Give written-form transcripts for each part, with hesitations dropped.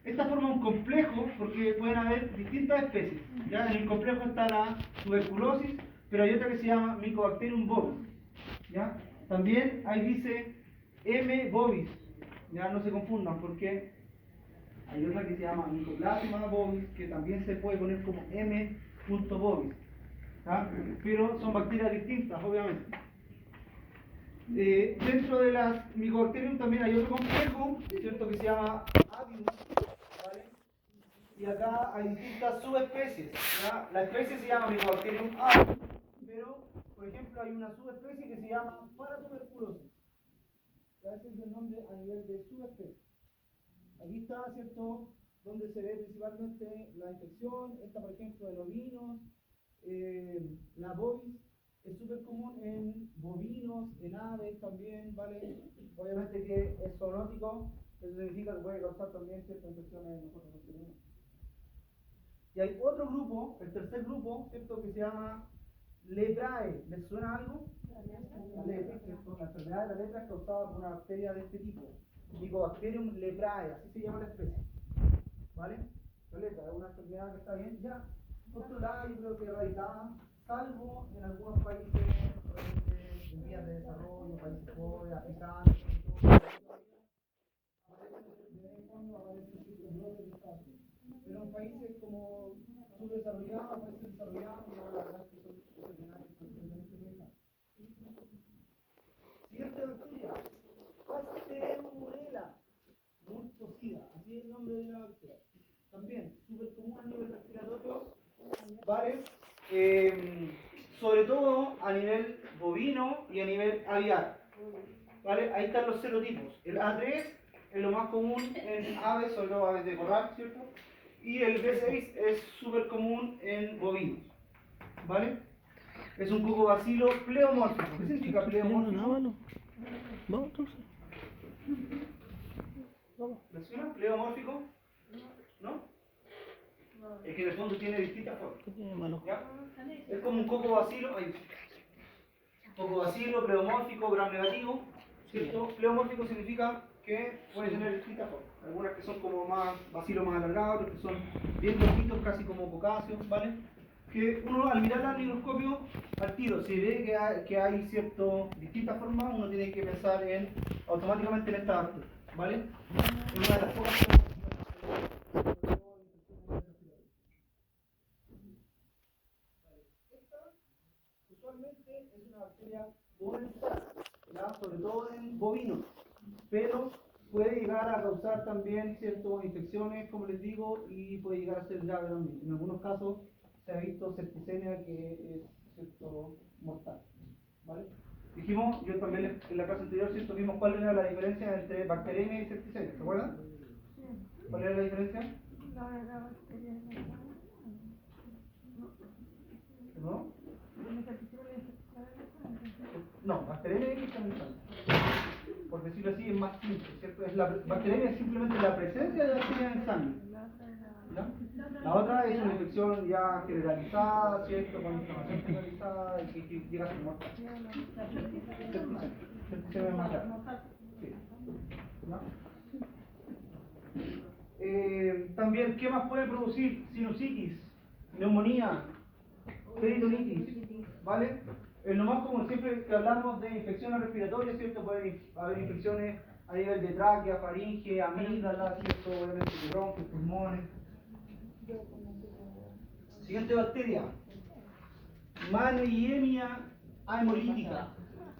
Esta forma un complejo porque pueden haber distintas especies. ¿Ya? En el complejo está la tuberculosis, pero hay otra que se llama Mycobacterium bovis. ¿Ya? También ahí dice M. bovis. Ya no se confundan porque hay otra que se llama Mycoplasma bovis, que también se puede poner como M. bovis. ¿Ya? Pero son bacterias distintas, obviamente. Dentro de las Mycobacterium también hay otro complejo, ¿cierto? Que se llama Avium, ¿vale? Y acá hay distintas subespecies, ¿ya? La especie se llama Mycobacterium avium, pero, por ejemplo, hay una subespecie que se llama Paratuberculosis. Ese es el nombre a nivel de subespecie. Aquí está, ¿cierto?, donde se ve principalmente la infección, esta, por ejemplo, de los vinos, la bovis. Es súper común en bovinos, en aves también, ¿vale? Obviamente que es zoonótico, eso significa que puede causar también ciertas infecciones en nosotros los seres humanos. Y hay otro grupo, el tercer grupo, ¿cierto?, que se llama Leprae. ¿Les suena algo? La lepra, ¿cierto? La enfermedad de la lepra es causada por una bacteria de este tipo, Mycobacterium leprae, así se llama la especie. ¿Vale? La lepra es una enfermedad que está bien ya controlada, yo creo que erradicada, salvo en algunos países en vías de desarrollo, países pobres, africanos, pero en países como subdesarrollados, países desarrollados, la verdad es que son enfermedades completamente lejanas. Siguiente bacteria, Pasteurella multocida, así es el nombre de la bacteria. También, súper común a nivel respiratorio, ¿vale? Sobre todo a nivel bovino y a nivel aviar. ¿Vale? Ahí están los serotipos. El A3 es lo más común en aves, sobre todo aves de corral, ¿cierto? Y el B6 es súper común en bovinos. ¿Vale? Es un cocobacilo pleomórfico. ¿Qué significa pleomórfico? Vamos entonces. ¿Les suena? ¿Pleomórfico? ¿No? Es que en el fondo tiene distintas formas. ¿Qué tiene malo? ¿Ya? Es como un cocobacilo. Cocobacilo, pleomórfico, gram negativo. ¿Cierto? Pleomórfico significa que puede tener distintas formas. Algunas que son como más bacilos más alargados, otras que son bien cortitos, casi como cocáceos, ¿vale? Que uno al mirar al microscopio, al tiro, si ve que hay distintas formas, uno tiene que pensar automáticamente en esta bacteria, ¿vale? Es una de las pocas formas. Usualmente es una bacteria comensal, sobre todo en bovinos, pero puede llegar a causar también ciertas infecciones, como les digo, y puede llegar a ser grave también. En algunos casos se ha visto septicemia que es mortal. ¿Vale? Dijimos, yo también en la clase anterior, ¿cierto? Vimos cuál era la diferencia entre bacteremia y septicemia, ¿se acuerdan? ¿Cuál era la diferencia? ¿No? No, bacteremia y infección. Por decirlo así, es más simple, ¿cierto? Bacteremia es simplemente la presencia de bacterias en sangre. ¿Ya? La otra es una infección ya generalizada, ¿cierto? Con inflamación generalizada y que llega a ser mortal. Septicemia es más grave. Sí. ¿No? También, ¿qué más puede producir? Sinusitis, neumonía, peritonitis, ¿vale? Lo más común, siempre que hablamos de infecciones respiratorias, ¿cierto? Puede haber infecciones a nivel de tráquea, faringe, amígdala, ¿cierto? Obviamente de bronquios, pulmones. Siguiente bacteria, Maneyemia hemolítica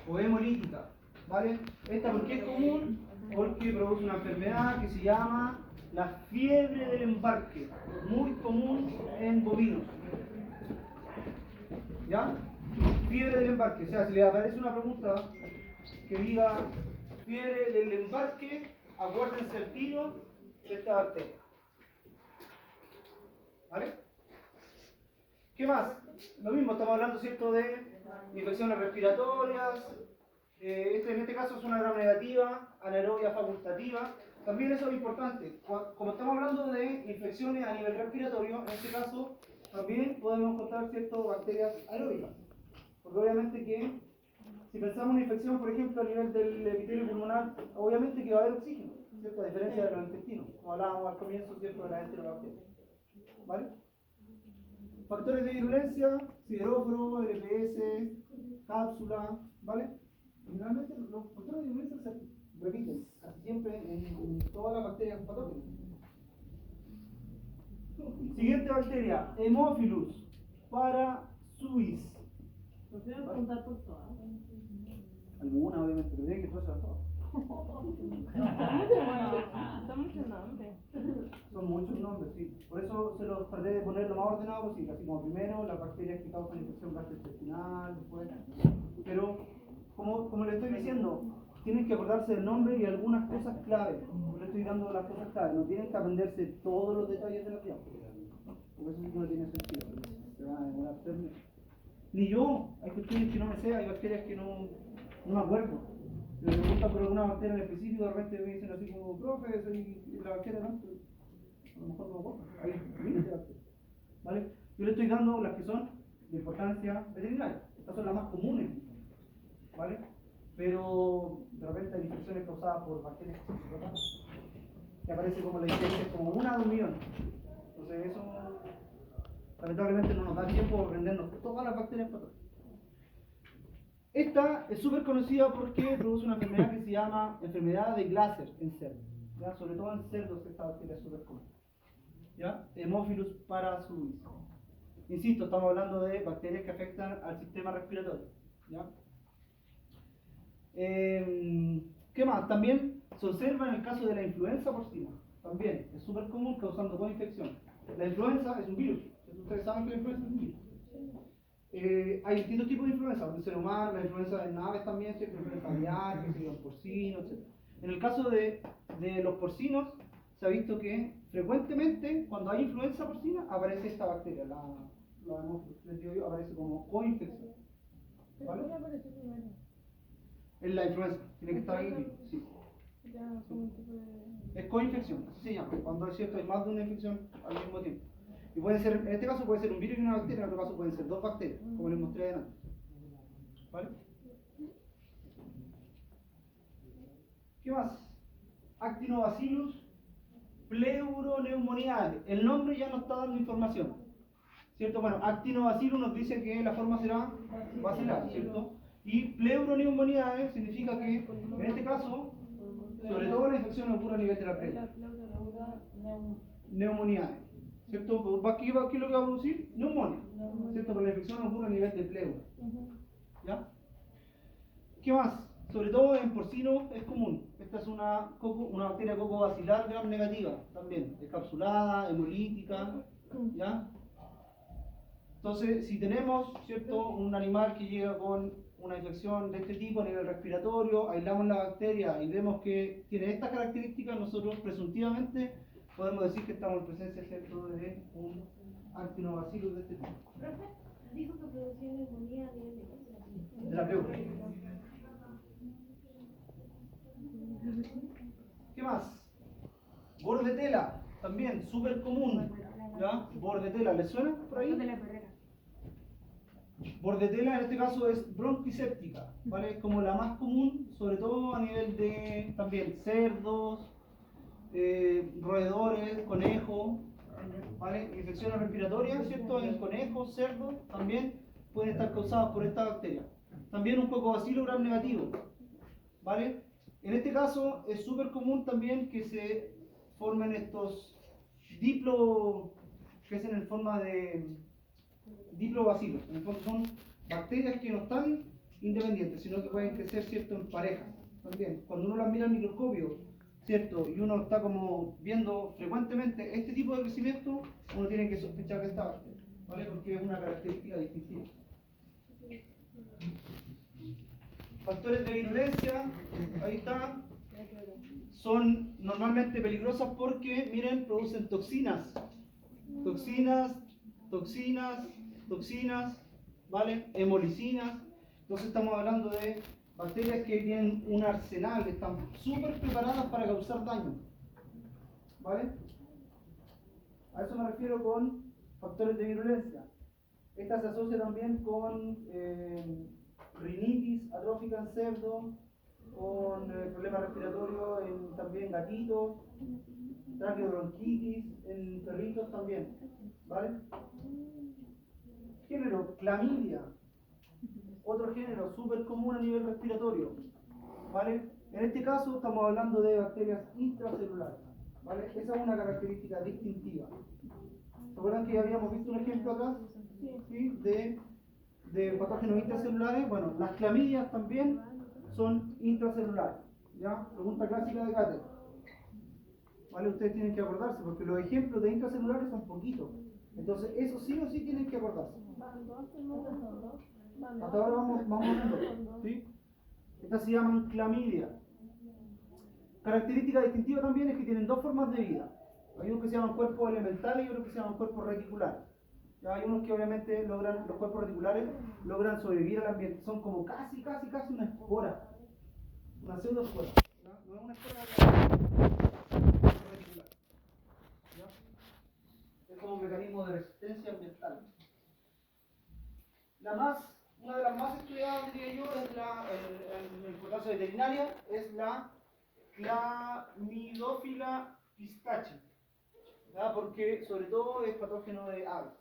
o hemolítica, ¿vale? Esta, ¿por qué es común? Porque produce una enfermedad que se llama la fiebre del embarque, muy común en bovinos. ¿Ya? Fiebre del embarque, o sea, si le aparece una pregunta que diga fiebre del embarque, acuérdense el tiro de esta bacteria. ¿Vale? ¿Qué más? Lo mismo, estamos hablando, ¿cierto?, de infecciones respiratorias. En este caso es una gram negativa, anaerobia facultativa. También eso es importante. Como estamos hablando de infecciones a nivel respiratorio, en este caso también podemos encontrar ciertas bacterias aeróbicas. Porque obviamente que si pensamos en una infección, por ejemplo, a nivel del epitelio pulmonar, obviamente que va a haber oxígeno. ¿cierto? A diferencia de los intestinos, como hablábamos al comienzo, ¿cierto? De la enterobacteria. ¿Vale? Factores de virulencia, sideróforo, LPS, cápsula, ¿vale? Generalmente los factores de virulencia se repiten casi siempre en todas las bacterias patógenas. Siguiente bacteria, Haemophilus parasuis. ¿Lo quiero preguntar por todas? Alguna, obviamente, pero tiene que traerse todas. Está mucho nombre. Son muchos nombres, sí. Por eso se los traté de poner lo más ordenado posible. Así como primero, las bacterias que causan infección gastrointestinal, después. Pero, como le estoy diciendo, tienen que acordarse del nombre y algunas cosas clave. Le estoy dando las cosas clave. No tienen que aprenderse todos los detalles de la planta. Porque eso sí que no tiene sentido. Se van a demorar 3 meses. Ni yo. Hay cuestiones que no me sé, hay bacterias que no me acuerdo. Me preguntan por alguna bacteria en específico, de repente me dicen así como, profe, soy la bacteria tanto. A lo mejor no me acuerdo. Hay miles de bacterias. ¿Vale? Yo le estoy dando las que son de importancia veterinaria. Estas son las más comunes. ¿Vale? Pero de repente hay infecciones causadas por bacterias que aparece como la diferencia como 1 a 2 millones. Entonces eso lamentablemente no nos da tiempo de aprendernos todas las bacterias patógenas. Esta es súper conocida porque produce una enfermedad que se llama enfermedad de Glaser en cerdos. ¿Ya? Sobre todo en cerdos esta bacteria es súper común. ¿Ya? Haemophilus parasuis. Insisto, estamos hablando de bacterias que afectan al sistema respiratorio. ¿Ya? ¿Qué más? También se observa en el caso de la influenza porcina. También es súper común causando coinfección. La influenza es un virus. Ustedes saben que la influenza es un virus. Hay distintos tipos de influenza, la influenza humana, la influenza en aves también, ¿cierto? La influenza aviar, los porcinos, etc. En el caso de los porcinos, se ha visto que frecuentemente cuando hay influenza porcina aparece esta bacteria, les digo yo, aparece como coinfección. ¿Vale? Es la influenza, tiene que estar ahí, sí. Es coinfección, así se llama, cuando es cierto hay más de una infección al mismo tiempo. Y puede ser, en este caso puede ser un virus y una bacteria, en otro caso pueden ser 2 bacterias, como les mostré adelante. ¿Vale? ¿Qué más? Actinobacillus pleuroneumoniae. El nombre ya nos está dando información. ¿Cierto? Bueno, Actinobacillus nos dice que la forma será bacilar, ¿cierto? Y pleuroneumoniae significa que, en este caso, sobre todo la infección ocurre a nivel de la pleura. Neumoniae. ¿Cierto? ¿Qué es lo que va a producir? Neumonía. ¿Cierto? Pero la infección ocurre a nivel de pleura. ¿Ya? ¿Qué más? Sobre todo en porcino es común. Esta es una bacteria coco-bacilar gram negativa también. Encapsulada, hemolítica. ¿Ya? Entonces, si tenemos, ¿cierto?, un animal que llega con una infección de este tipo a nivel respiratorio, aislamos la bacteria y vemos que tiene estas características, nosotros presuntivamente podemos decir que estamos en presencia, ¿cierto?, de un actinobacillus de este tipo. Profe, dijo que producía neumonía De la pleura. ¿Qué más? Bordetela, también súper común. ¿Ya? Bordetela, ¿les suena por ahí? Bordetela en este caso es bronquiséptica, ¿vale? Es como la más común, sobre todo a nivel de también cerdos, roedores, conejos, ¿vale? Infecciones respiratorias, ¿cierto? En conejos, cerdos, también pueden estar causadas por esta bacteria. También un cocobacilo gram negativo, ¿vale? En este caso es súper común también que se formen estos que es en forma de diplobacilos. En el fondo son bacterias que no están independientes, sino que pueden crecer, ¿cierto?, en parejas. También, cuando uno las mira al microscopio, ¿cierto?, y uno está como viendo frecuentemente este tipo de crecimiento, uno tiene que sospechar de esta bacteria, ¿vale? Porque es una característica distintiva. Factores de virulencia, ahí está. Son normalmente peligrosas porque, miren, producen toxinas, ¿vale? Hemolicinas. Entonces estamos hablando de bacterias que tienen un arsenal, están súper preparadas para causar daño, ¿vale? A eso me refiero con factores de virulencia. Esta se asocia también con rinitis atrófica en cerdo, con problemas respiratorios en también gatitos, traqueobronquitis en perritos también, ¿vale? Género, clamidia, otro género súper común a nivel respiratorio, ¿vale? En este caso estamos hablando de bacterias intracelulares, ¿vale? Esa es una característica distintiva. ¿Se acuerdan que ya habíamos visto un ejemplo atrás? ¿Sí? De patógenos intracelulares. Bueno, las clamidias también son intracelulares, ¿ya? Pregunta clásica de cátedra. ¿Vale? Ustedes tienen que acordarse, porque los ejemplos de intracelulares son poquitos. Entonces, eso sí o sí tienen que acordarse. Hasta ahora vamos viendo, ¿sí? Estas se llaman clamidia. Característica distintiva también es que tienen dos formas de vida. Hay unos que se llaman cuerpos elementales y otros que se llaman cuerpos reticulares. Ya hay unos que obviamente logran, los cuerpos reticulares logran sobrevivir al ambiente. Son como casi una espora. Una pseudoespora. No es una espora reticular. ¿Ya? Es como un mecanismo de resistencia ambiental. Una de las más estudiadas, diría yo, es en importancia veterinaria, es la Clamidófila pistachi, ¿ya? Porque sobre todo es patógeno de aves,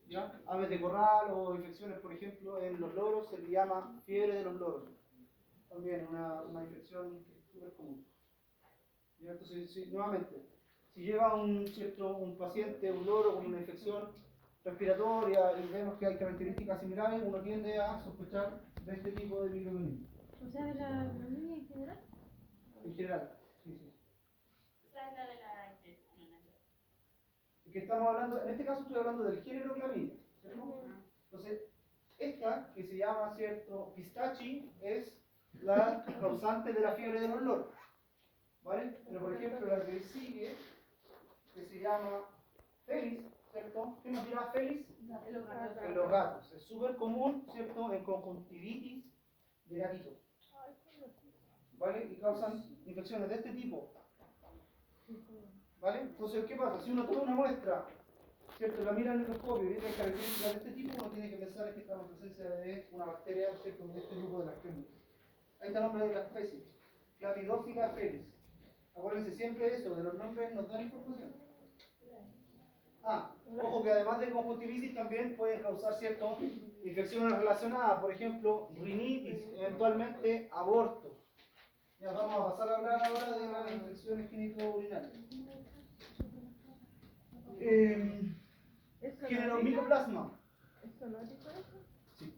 ¿ya? Aves de corral o infecciones, por ejemplo, en los loros se le llama fiebre de los loros, también una infección súper común. ¿Ya? Entonces, nuevamente, si llega un paciente, un loro con una infección respiratoria y vemos que hay características similares, uno tiende a sospechar de este tipo de microorganismos. O sea, de la familia en general. En general, sí, sí. Esa es la de la intestinal. Que estamos hablando, en este caso estoy hablando del género Clamidia, ¿cierto? Entonces, esta que se llama, ¿cierto? Pistachi es la causante de la fiebre de los loros, ¿vale? Pero por ejemplo la que sigue, que se llama Felis, ¿cierto? ¿Qué nos dirá Felis? En los gatos. Es súper común, ¿cierto? En conjuntivitis de gatitos, ¿vale? Y causan infecciones de este tipo, ¿vale? Entonces, ¿qué pasa? Si uno toma una muestra, ¿cierto? La mira en el microscopio y ve que hay características de este tipo, uno tiene que pensar que estamos en presencia de una bacteria, ¿cierto? De este grupo de las clínicas. Ahí está el nombre de la especie, Clamidófila felis. Acuérdense siempre de eso, de los nombres nos dan información. Ojo que además de conjuntivitis también pueden causar ciertas infecciones relacionadas, por ejemplo, rinitis, eventualmente abortos. Ya vamos a pasar a hablar ahora de las infecciones genitourinarias. Género Mycoplasma. Sí.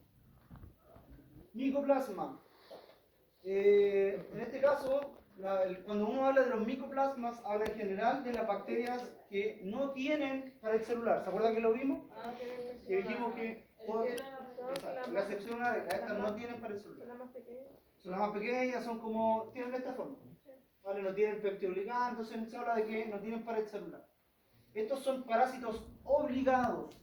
Mycoplasma. En este caso, cuando uno habla de los micoplasmas, habla en general de las bacterias que no tienen pared celular. ¿Se acuerdan que lo vimos? Que dijimos que la excepción a estas no tienen pared celular. Son las más pequeñas, tienen de esta forma. ¿Vale? No tienen peptidoglicano, entonces se habla de que no tienen pared celular. Estos son parásitos obligados.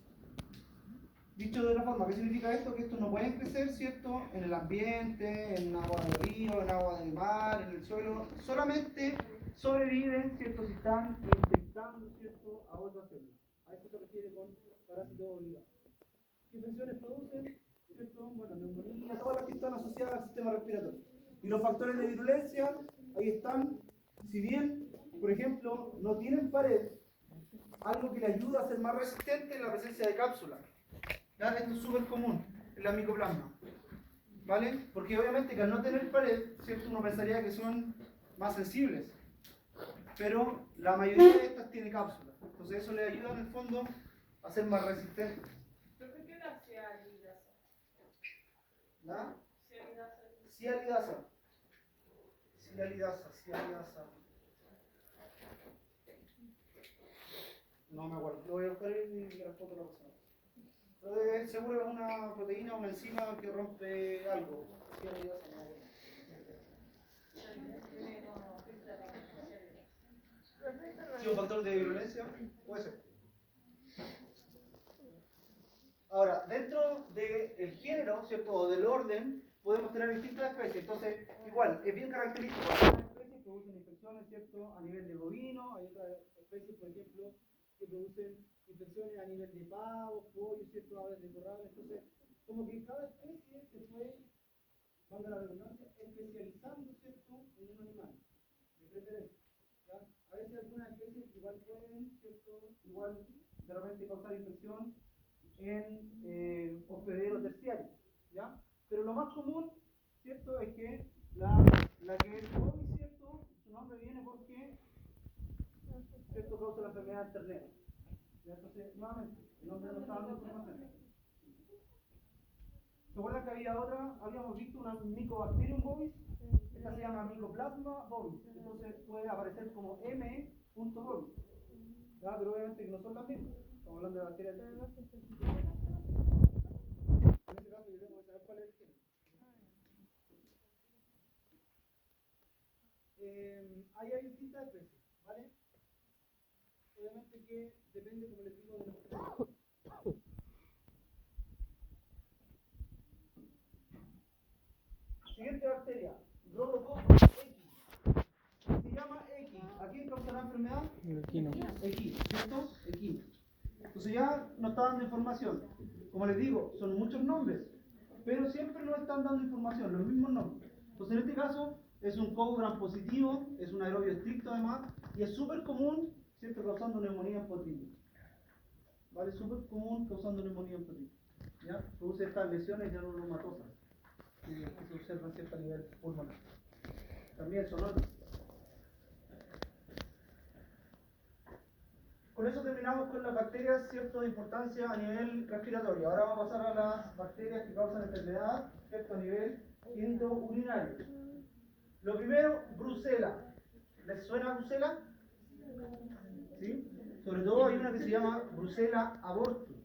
Dicho de otra forma, ¿qué significa esto? Que estos no pueden crecer, ¿cierto? En el ambiente, en agua del río, en agua del mar, en el suelo. Solamente sobreviven, ¿cierto? Si están infectando, ¿cierto? A otras células. A eso se refiere con parásitos obligados. ¿Qué infecciones producen? ¿Cierto? Bueno, neumonía, todas las que están asociadas al sistema respiratorio. Y los factores de virulencia, ahí están. Si bien, por ejemplo, no tienen pared, algo que le ayuda a ser más resistente es la presencia de cápsulas. ¿Ya? Esto es súper común en la micoplasma, ¿vale? Porque obviamente que al no tener pared, ¿cierto? Uno pensaría que son más sensibles, pero la mayoría de estas tiene cápsulas, entonces eso le ayuda en el fondo a ser más resistentes. ¿Pero qué es la cialidasa? ¿Ya? Cialidasa. Cialidasa. No me acuerdo, lo voy a buscar y le respondo la persona. Pero seguro es una proteína o una enzima que rompe algo. Cialidasa, no me acuerdo. ¿Sí, un factor de virulencia? Puede ser. Ahora, dentro del género, ¿cierto? O del orden, podemos tener distintas especies. Entonces, igual, es bien característico. Algunas especies producen infecciones, ¿cierto? A nivel de bovino, hay otras especies, por ejemplo, que producen infecciones a nivel de pavos, pollos, ¿cierto? Aves de corral. Entonces, como que cada especie se puede valga la redundancia, especializando, ¿cierto?, en un animal, de preferencia. ¿Ya? A veces algunas especies igual pueden, ¿cierto?, igual de repente causar infección en hospederos terciarios, ¿ya? Pero lo más común, ¿cierto?, es que la que es COVID, ¿cierto?, su nombre viene porque, ¿cierto?, causa la enfermedad del ternero. ¿Ya? Entonces, nuevamente, el nombre no está dando información. ¿Se acuerdan que habíamos visto una Mycobacterium bovis? Esta se llama Mycoplasma bovis. Entonces puede aparecer como M.bovis. ¿Ya? Pero obviamente que no son las mismas. Estamos hablando de bacterias distintas. En este caso yo tengo que saber cuál es el género. Ahí hay distintas especies, ¿vale? Obviamente que depende, como les digo, de los precios. Siguiente bacteria, Rhodococcus equis. Se llama equis. ¿A quién causa la enfermedad? Equino. Equis, ¿cierto? Equino. Entonces ya nos está dando información. Como les digo, son muchos nombres, pero siempre nos están dando información, los mismos nombres. Entonces en este caso es un covo gram positivo, es un aerobio estricto además, y es súper común, ¿cierto?, causando neumonía en potrillo. ¿Vale? Súper común causando neumonía en potrillo. ¿Ya? Produce estas lesiones granulomatosas que se observan a cierto nivel pulmonar. También son otros. Con eso terminamos con las bacterias, ¿cierto?, de importancia a nivel respiratorio. Ahora vamos a pasar a las bacterias que causan enfermedad, ¿cierto?, a nivel urinario. Lo primero, Brucella. ¿Les suena Brucella? ¿Sí? Sobre todo hay una que se llama Brucella abortus.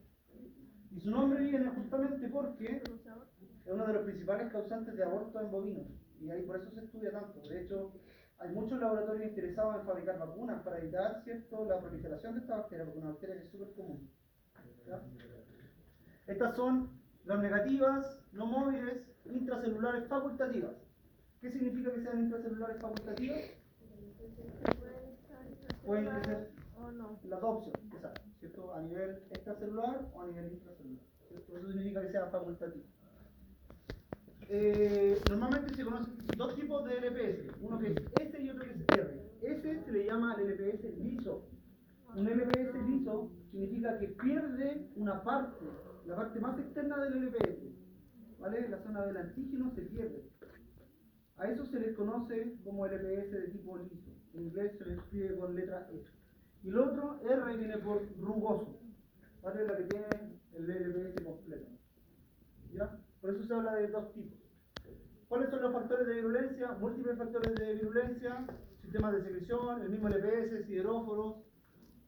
Y su nombre viene justamente porque es uno de los principales causantes de aborto en bovinos. Y ahí por eso se estudia tanto. De hecho, hay muchos laboratorios interesados en fabricar vacunas para evitar, ¿cierto?, la proliferación de esta bacteria, porque es una bacteria que es súper común. ¿Ya? Estas son las negativas, no móviles, intracelulares facultativas. ¿Qué significa que sean intracelulares facultativas? Pueden ser las dos opciones, exacto, ¿cierto? A nivel extracelular o a nivel intracelular, ¿cierto? Eso significa que sea facultativo. Normalmente se conocen dos tipos de LPS, uno que es S y otro que es R. S se le llama al LPS liso. Un LPS liso significa que pierde una parte, la parte más externa del LPS, ¿vale? La zona del antígeno se pierde. A eso se les conoce como LPS de tipo liso. En inglés se le escribe con letra E. Y el otro, R, viene por rugoso, ¿vale? La que tiene el LPS completo. ¿Ya? Por eso se habla de dos tipos. ¿Cuáles son los factores de virulencia? Múltiples factores de virulencia, sistemas de secreción, el mismo LPS, sideróforos,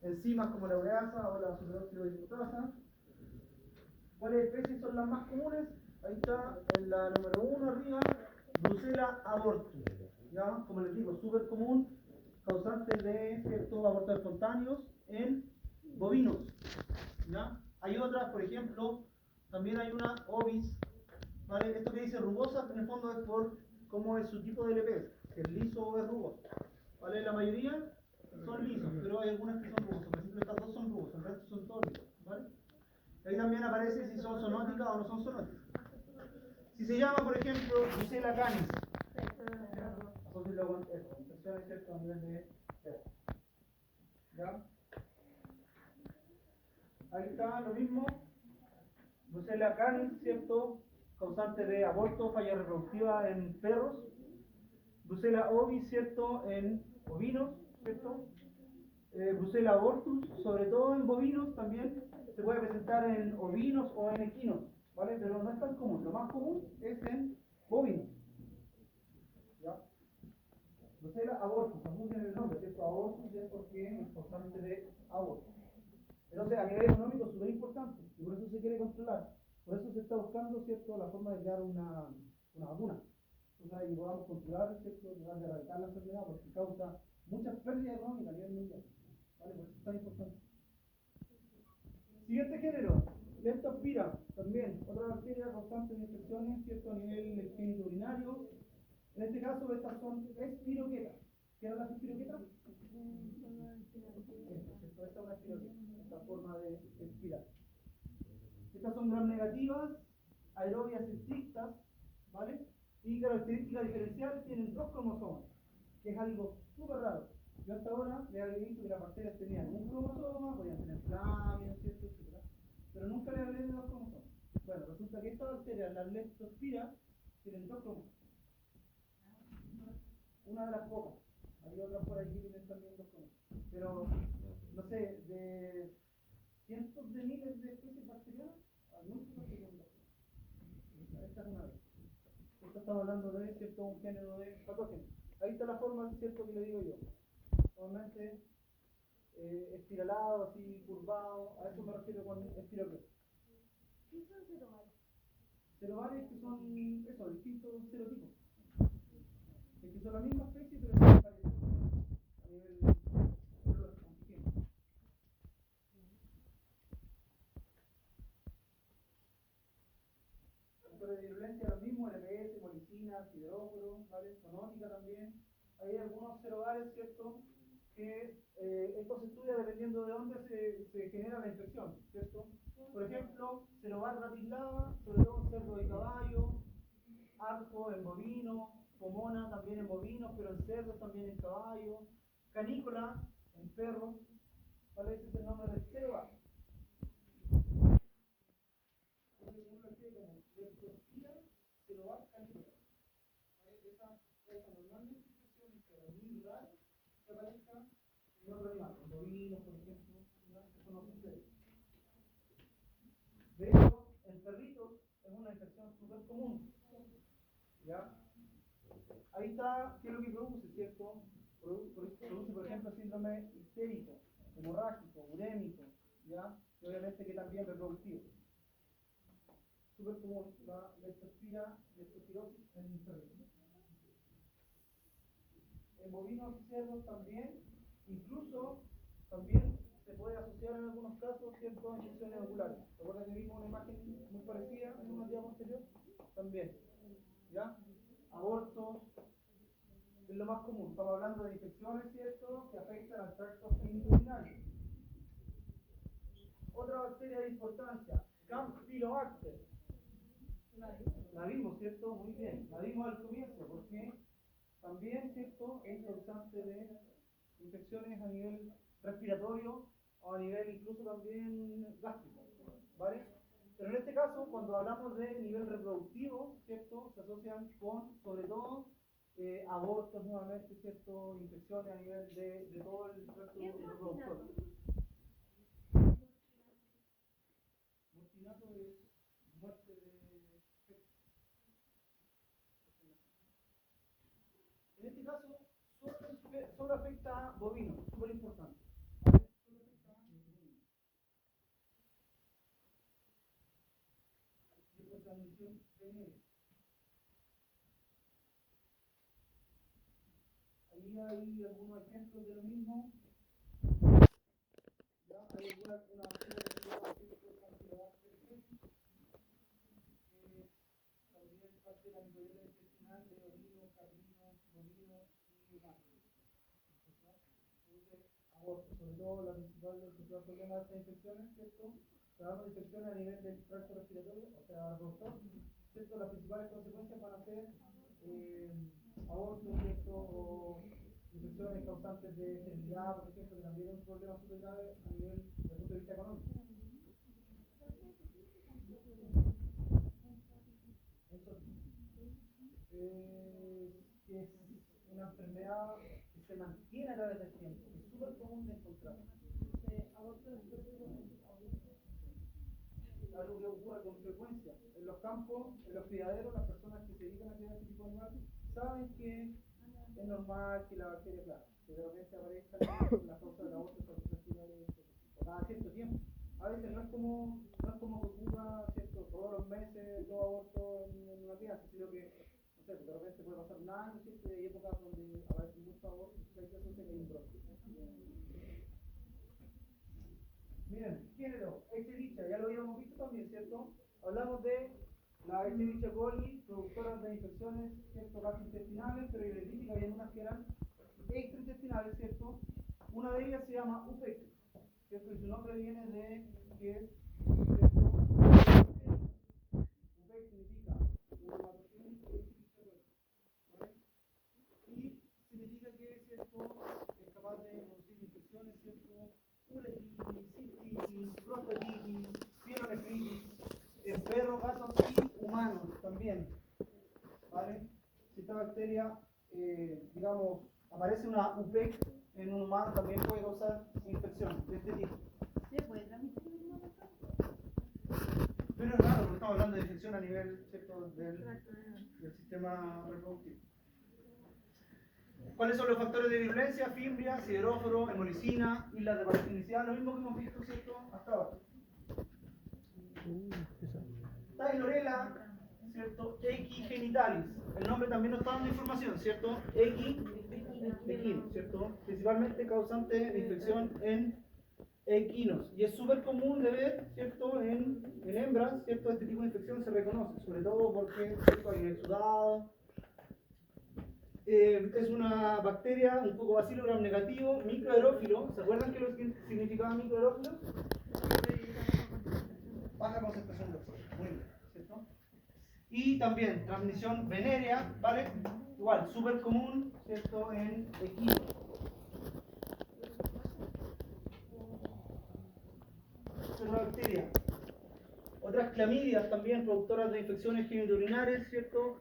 enzimas como la ureasa o la superóxido de dismutasa. ¿Cuáles especies son las más comunes? Ahí está, en la número 1 arriba, Brucella abortus. ¿Ya? Como les digo, súper común, causante de ciertos abortos espontáneos en bovinos. ¿Ya? Hay otras, por ejemplo, también hay una ovis, ¿vale? Esto que dice rugosa, en el fondo es por cómo es su tipo de LPS, si es liso o es rugoso. ¿Vale? La mayoría son lisos, pero hay algunas que son rugosas. Por ejemplo, estas dos son rugosas, el resto son todos lisos, ¿vale? Ahí también aparece si son zoonóticas o no son zoonóticas. Si se llama, por ejemplo, Brucella canis, asócialo con esto, infecciones, ¿cierto?, a nivel de esto. ¿Ya? Ahí está lo mismo, Brucella canis, ¿cierto?, causante de aborto, falla reproductiva en perros. Brucella ovis, ¿cierto?, en ovinos, ¿cierto? Brucella abortus, sobre todo en bovinos, también se puede presentar en ovinos o en equinos, ¿vale? Pero no es tan común, lo más común es en bovinos. ¿Ya? Brucella abortus, apunten el nombre, ¿cierto? Abortus es porque es causante de aborto. Entonces, a nivel económico es súper importante y por eso se quiere controlar. Por eso se está buscando, ¿cierto?, la forma de crear una vacuna. Entonces, ahí podamos controlar, ¿cierto?, tratar de erradicar la enfermedad porque causa muchas pérdidas económicas a nivel mundial. ¿Vale? Por eso es tan importante. Siguiente género, Leptospira, también otra bacteria causante de infecciones, ¿cierto?, a nivel genitourinario. En este caso, estas son espiroquetas. ¿Qué eran las espiroquetas? Esta es una espiroqueta, esta forma de espiral. Estas son gram negativas, aerobias estrictas, ¿vale? y características diferenciales tienen 2 cromosomas, que es algo súper raro. Yo hasta ahora le había dicho que las bacterias tenían un cromosoma, podían tener láminas, ¿cierto? Etcétera, pero nunca le hablé de 2 cromosomas. Bueno, resulta que estas bacterias, las Leptospira, tienen 2 cromosomas. Una de las pocas. Hay otras por ahí que tienen también 2 cromosomas. Pero, no sé, de cientos de miles de especies bacterianas, hay múltiples que tienen 2 cromosomas. Esta es una vez. Esto estamos hablando de, ¿cierto?, un género de patógenos. Ahí está la forma, ¿cierto?, que le digo yo. Normalmente espiralado, así, curvado, a eso me refiero con espiroclero. ¿Qué son cerobares? Cerobares que son, eso, distintos serotipos. Es que son la misma especie, pero son parecidos a nivel antigénico. Factores de virulencia, lo mismo, LPS, molicina, hidróforo, ¿vale? Zoonótica también. Hay algunos cerobares, ¿cierto?, que esto se estudia dependiendo de dónde se genera la infección, ¿cierto? Por ejemplo, cerobar ratislava, sobre todo en cerdo y caballo, arco en bovino, pomona también en bovinos, pero en cerdos también en caballo, canícola en perros, ¿vale? Ese es el nombre del cerobar. Cerobar canícola. Esa normalmente infección, pero muy raro que aparezca en otro animal, en bovinos, por ejemplo, ¿no? Eso no sucede. De hecho, en perritos es una infección súper común. ¿Ya? Ahí está, ¿qué es lo que produce, cierto? Produce, por ejemplo, síndrome histérico, hemorrágico, urémico, ¿ya? Y obviamente que también reproductivo. Súper común la leptospirosis en perritos. En bovinos y cerdos también, incluso también se puede asociar en algunos casos, cierto, a infecciones oculares. ¿Recuerda que vimos una imagen muy parecida en una día posterior? También, ¿ya? Abortos, es lo más común. Estamos hablando de infecciones, ¿cierto?, que afectan al tracto intestinal. Otra bacteria de importancia, Campylobacter. La vimos, ¿cierto? Muy bien. La vimos al comienzo, porque también, ¿cierto?, es causante de infecciones a nivel respiratorio o a nivel incluso también gástrico, ¿vale? Pero en este caso, cuando hablamos de nivel reproductivo, ¿cierto?, se asocian con, sobre todo, abortos nuevamente, ¿cierto?, infecciones a nivel de todo el tracto reproductor. Morcinato es muerte de fetos. En este caso, solo afecta a bovinos, súper importante. ¿Vale? Solo afecta a bovinos. Y por transmisión venérea. Ahí hay algunos ejemplos de lo mismo. Ya hay una bacteria que se llama Campylobacter jejuni, que también parte de la microbiota intestinal de ovinos, caprinos, bovinos y humanos. Produce aborto, sobre todo el principal problema de estas infecciones, ¿cierto? Hablamos de infecciones a nivel del tracto respiratorio, o sea, reproductor, ¿cierto? Las principales consecuencias van a ser abortos, ¿cierto? O infecciones causantes de esterilidad, por ejemplo, que también es un problema súper grave a nivel desde el punto de vista económico. Eso que es una enfermedad que se mantiene a través del tiempo, que es súper común de encontrar. Algo que ocurre con frecuencia en los campos, en los criaderos, las personas que se dedican a criar este tipo de animales saben que es normal que la bacteria, claro, que de repente aparezca la causa del aborto cada cierto tiempo. A veces no es como que ocurra, ¿cierto?, todos los meses dos abortos en una crianza, sino que, no sé, de repente puede pasar un año, ¿cierto?, y hay épocas donde aparecen muchos abortos, y hay que hacer que hay un brote. Miren, género, Escherichia, ya lo habíamos visto también, ¿cierto? Hablamos de la Escherichia coli, productoras de infecciones, ¿cierto?, gastrointestinales, pero les dije que había unas que eran extraintestinales, ¿cierto? Una de ellas se llama UPEC, ¿cierto? Y su nombre viene de que es, ¿cierto? UPEC significa también, ¿vale? Si esta bacteria, digamos, aparece una UPEC en un humano, también puede causar infección de este tipo. ¿Se puede transmitir el mismo vector? Pero es raro, porque estamos hablando de infección a nivel, ¿cierto?, del sistema reproductivo. ¿Cuáles son los factores de virulencia? Fimbria, sideróforo, hemolicina, islas de parafinicidad, lo mismo que hemos visto, ¿cierto?, hasta ahora. Tailorella, ¿cierto? Equigenitalis. El nombre también nos está dando información, ¿cierto? Equino, ¿cierto? Principalmente causante de infección en equinos. Y es súper común de ver, ¿cierto? En hembras, ¿cierto? Este tipo de infección se reconoce, sobre todo porque, ¿cierto?, hay exudado. Es una bacteria un poco bacilo gram negativo, microaerófilo. ¿Se acuerdan qué es lo que significaba microaerófilo? Baja concentración de oxígeno. Muy bien, ¿cierto? Y también transmisión venérea, ¿vale? Igual, súper común, ¿cierto?, en equinos. Es una bacteria. Otras clamidias también productoras de infecciones genitourinarias, ¿cierto?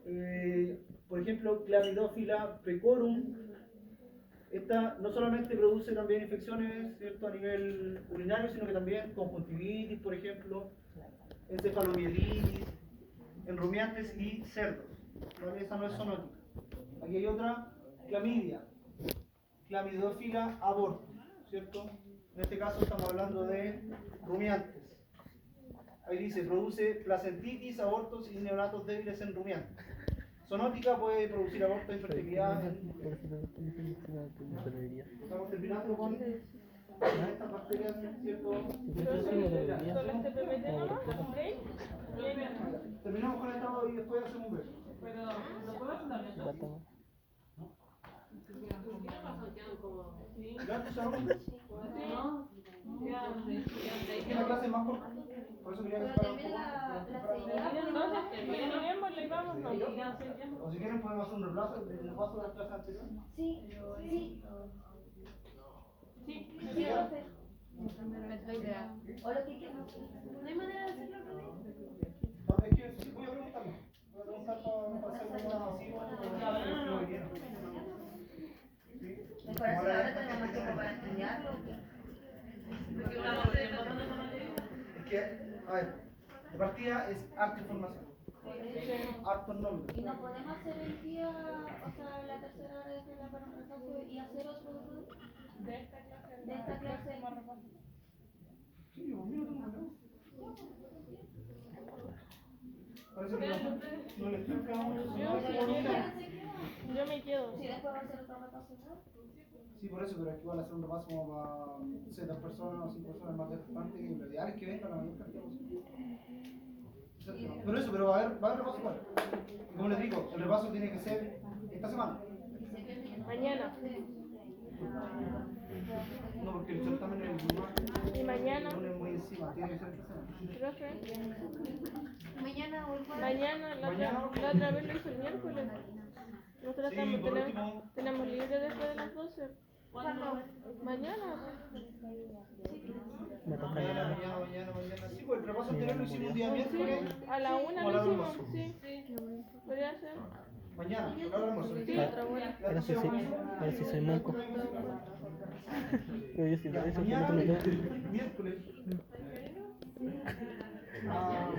Por ejemplo, Chlamydophila pecorum. Esta no solamente produce también infecciones, ¿cierto?, a nivel urinario, sino que también conjuntivitis, por ejemplo, encefalomielitis, en rumiantes y cerdos. ¿Vale? Esa no es zoonótica. Aquí hay otra clamidia, Chlamydophila abortus, ¿cierto? En este caso estamos hablando de rumiantes. Ahí dice, produce placentitis, abortos y neonatos débiles en rumiantes. Zoonótica puede producir aborto, infertilidad. Estamos terminando con estas bacterias, ¿cierto? Terminamos con esto y después hacemos un beso. ¿Ya empezamos? Es una clase más corta. Por eso quería que fuera un poco. O si quieren podemos hacer un repaso de las clases anteriores. Sí. O lo que quieran. ¿No hay manera de hacerlo al revés? No, es que sí, voy a preguntarlo. Voy a preguntar para hacer un masivo. Mejor así, ahora tenemos más tiempo para estudiarlo. Es que, a ver, de partida es harta información. Hartos nombres. Y no podemos hacer el día, o sea, la tercera hora de la para un repaso y hacer otro de esta clase. Sí, yo miro tengo acá. Parece que no le explica a uno. Yo me quedo. Si después va a hacer otro repaso, ¿no? Sí, por eso, pero es que igual hacer un repaso como para 6 personas o 5 personas más de parte que lo ideal es que vengan la mayor cantidad posible. Pero eso, pero va a haber repaso igual. Y como les digo, el repaso tiene que ser esta semana. Mañana. No, porque el certamen es el lunes. Y mañana. El lunes muy encima, tiene que ser esta semana. Profe. Mañana o el jueves. Mañana, la otra vez lo hizo el miércoles. Nosotros Sí, por tenemos, último. tenemos libre después de las 12. ¿Cuándo? Mañana. Mañana. Sí, pues el repaso anterior lo hicimos un día miércoles. A la 1 O a la lo hicimos. almuerzo. Sí. Podría ser. Mañana, a la hora del almuerzo. Sí, otra buena. Ahora sí soy manco. Pero yo sí lo hice, Mañana, pero no miércoles.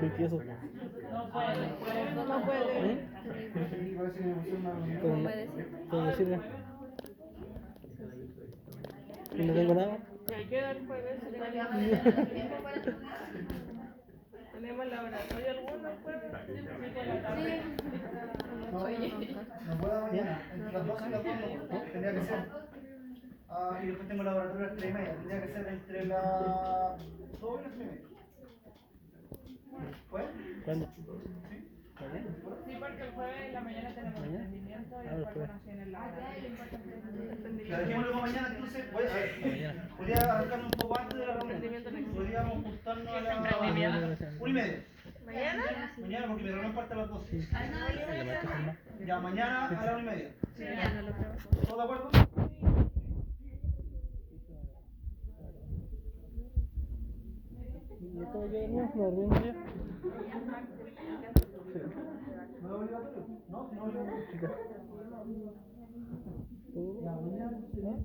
soy tieso. No puede. Sí, parece que me pusieron una. Pero me sirve. Y no tengo nada. Ya queda el jueves. Tenemos laboratorio alguno el jueves. No puedo mañana, entre las 12 y las 2 no, tendría que ser. Y después tengo laboratorio a las 3:30, tendría que ser entre las 2 y las 3:30. ¿Puede? ¿Cuándo? Sí, porque el jueves en la mañana tenemos entendimiento y después conocen el laboratorio. La dejémoslo para mañana, entonces. Podría arrancarme un poco antes de la reunión. Podríamos juntarnos a las 1:30. ¿Mañana? Mañana, porque mi reunión parte a las 12. La marca San Marcos. Ya, mañana a las 1:30. Sí, ya. ¿Todos de acuerdo? ¿Cómo queda el mío? ¿No durmiendo ya? Sí. ¿No es obligatorio? No, si no yo. Chica. ¿Tú? Ya, mañana. ¿Ah?